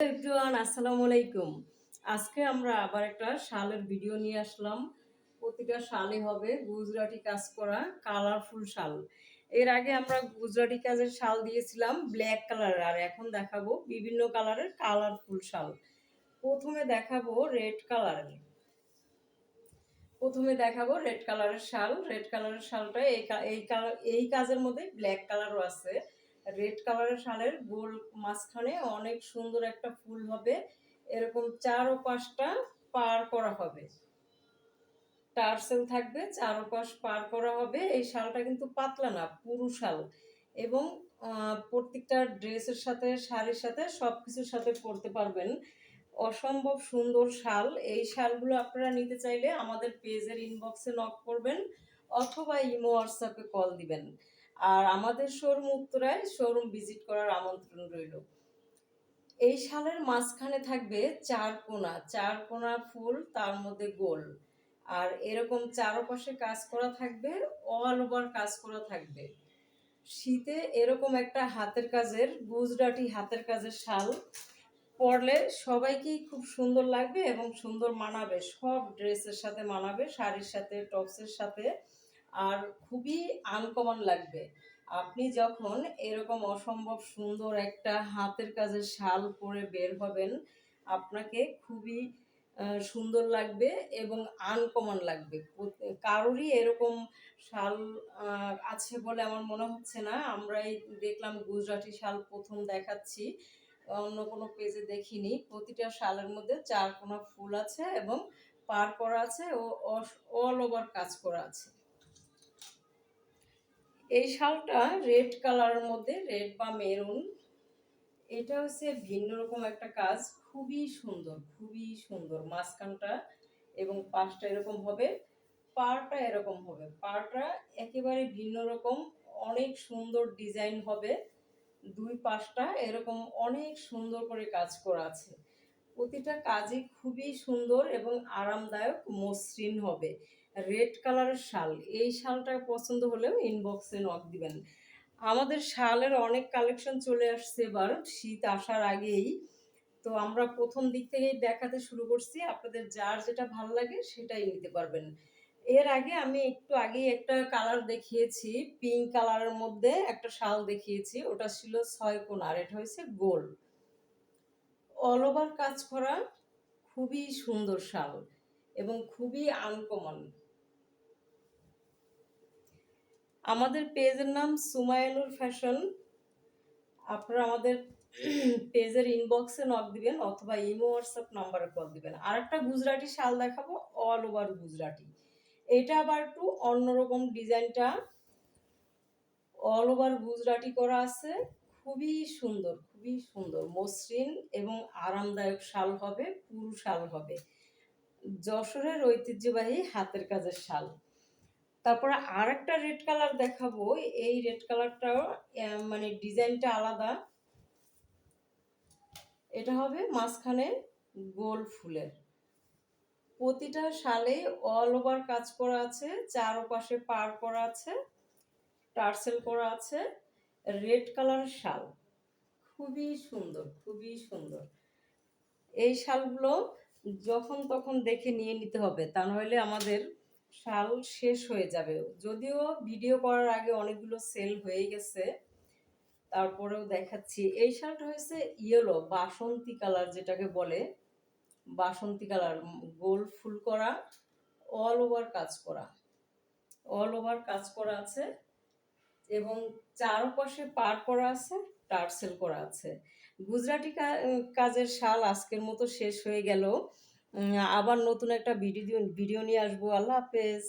Everyone, আসসালামু আলাইকুম। আজকে আমরা আবার একটা শালের ভিডিও নিয়ে আসলাম। প্রতিটা শালই হবে গুজরাটি কাজ করা কালারফুল শাল। এর আগে আমরা গুজরাটি কাজের শাল দিয়েছিলাম ব্ল্যাক কালারের, আর এখন দেখাবো বিভিন্ন কালারের কালারফুল শাল। প্রথমে দেখাবো রেড কালারের। রেড কালারের শাল। রেড কালারের শালটা এই কাজের মধ্যে ব্ল্যাক কালারও আছে। রেড কালারের শালের গোল মাঝখানে অনেক সুন্দর একটা ফুল হবে, এরকম 4 ও 5টা পার করা হবে, টার্সেল থাকবে, 4 ও 5 পার করা হবে। এই শালটা কিন্তু পাতলা না, পুরু শাল, এবং প্রত্যেকটা ড্রেসের সাথে, শাড়ির সাথে, সব কিছুর সাথে পরতে পারবেন। অসম্ভব সুন্দর শাল। এই শালগুলো আপনারা নিতে চাইলে আমাদের পেজের ইনবক্সে নক করবেন অথবা ইমো হোয়াটসঅ্যাপে কল দিবেন। আর আমাদের শোরুম উত্তরায়, শোরুম ভিজিট করার আমন্ত্রণ রইল। এই শালের মাঝখানে থাকবে 4 কোনা ফুল, তার মধ্যে গোল, আর এরকম চারপাশে কাজ করা থাকবে, অল ওভার কাজ করা থাকবে। শীতে এরকম একটা হাতের কাজের, গুজরাটি হাতের কাজের শাল পরলে সবাইকেই খুব সুন্দর লাগবে এবং সুন্দর মানাবে। সব ড্রেসের সাথে মানাবে, শাড়ির সাথে, টপসের সাথে, আর খুবই আনকমন লাগবে। আপনি যখন এরকম অসম্ভব সুন্দর একটা হাতের কাজের শাল পরে বের হবেন, আপনাকে খুবই সুন্দর লাগবে এবং আনকমন লাগবে। কারোরই এরকম শাল আছে বলে আমার মনে হচ্ছে না। আমরাই দেখলাম গুজরাটি শাল প্রথম দেখাচ্ছি, অন্য কোনো পেজে দেখিনি। প্রতিটা শালের মধ্যে 4 কোনা ফুল আছে এবং পার করা আছে ও অল ওভার কাজ করা আছে। এই শালটা রেড কালারের মধ্যে, রেড বা মেরুন। এটা হচ্ছে ভিন্ন রকম একটা কাজ, খুবই সুন্দর, খুবই সুন্দর। মাঝখানটা এবং পাশটা এরকম হবে, পাড়টা এরকম হবে, পাড়টা একেবারে ভিন্ন রকম, অনেক সুন্দর ডিজাইন হবে। দুই পাশটা এরকম অনেক সুন্দর করে কাজ করা আছে। প্রতিটা কাজই খুবই সুন্দর এবং আরামদায়ক, মসৃণ হবে। রেড কালারের শাল, এই শালটা পছন্দ হলেও ইনবক্সে নক দিবেন। আমাদের শালের অনেক কালেকশন চলে আসছে এবার শীত আসার আগেই, তো আমরা প্রথম দিক থেকেই দেখাতে শুরু করছি। আপনাদের যার যেটা ভালো লাগে সেটাই নিতে পারবেন। এর আগে আমি একটু আগেই একটা কালার দেখিয়েছি, পিঙ্ক কালারের মধ্যে একটা শাল দেখিয়েছি, ওটা ছিল 6 কোণার, এটা হয়েছে গোল, অল ওভার কাজ করা, খুবই সুন্দর শাল এবং খুবই আনকমন। আমাদের পেজের নাম সুমাইনুর ফ্যাশন। আপনারা আমাদের পেজের ইনবক্সে নক দিবেন অথবা ইমো হোয়াটসঅ্যাপ নাম্বারে কল দিবেন। আর একটা গুজরাটি শাল দেখাবো, অল ওভার গুজরাটি। এটা আবার একটু অন্যরকম ডিজাইনটা, অল ওভার গুজরাটি করা আছে, খুবই সুন্দর, খুবই সুন্দর, মসৃণ এবং আরামদায়ক শাল হবে, পুরু শাল হবে, যশোরের ঐতিহ্যবাহী হাতের কাজের শাল। তারপরে আর একটা রেড কালার দেখাবো। এই রেড কালারটাও মানে ডিজাইনটা আলাদা। এটা হবে মাঝখানে গোল ফুলের, প্রতিটা শালে অল ওভার কাজ করা আছে, চারপাশে পার করা আছে, টার্সেল করা আছে। রেড কালারের শাল, খুবই সুন্দর, খুবই সুন্দর। এই শালগুলো যখন তখন দেখে নিয়ে নিতে হবে, তা নইলে আমাদের শাল শেষ হয়ে যাবে। যদিও ভিডিও করার আগে অনেকগুলো সেল হয়ে গেছে, তারপরেও দেখাচ্ছি। এই শালটা হয়েছে ইয়েলো, বাসন্তী কালার যেটাকে বলে, বাসন্তী কালার, গোল ফুল করা, অল ওভার কাজ করা, অল ওভার কাজ করা আছে এবং চারপাশে পার করা আছে, টার্সেল করা আছে। গুজরাটি কাজের শাল আজকের মতো শেষ হয়ে গেল। আবার নতুন একটা ভিডিও নিয়ে আসবো। আল্লাহ হাফেজ।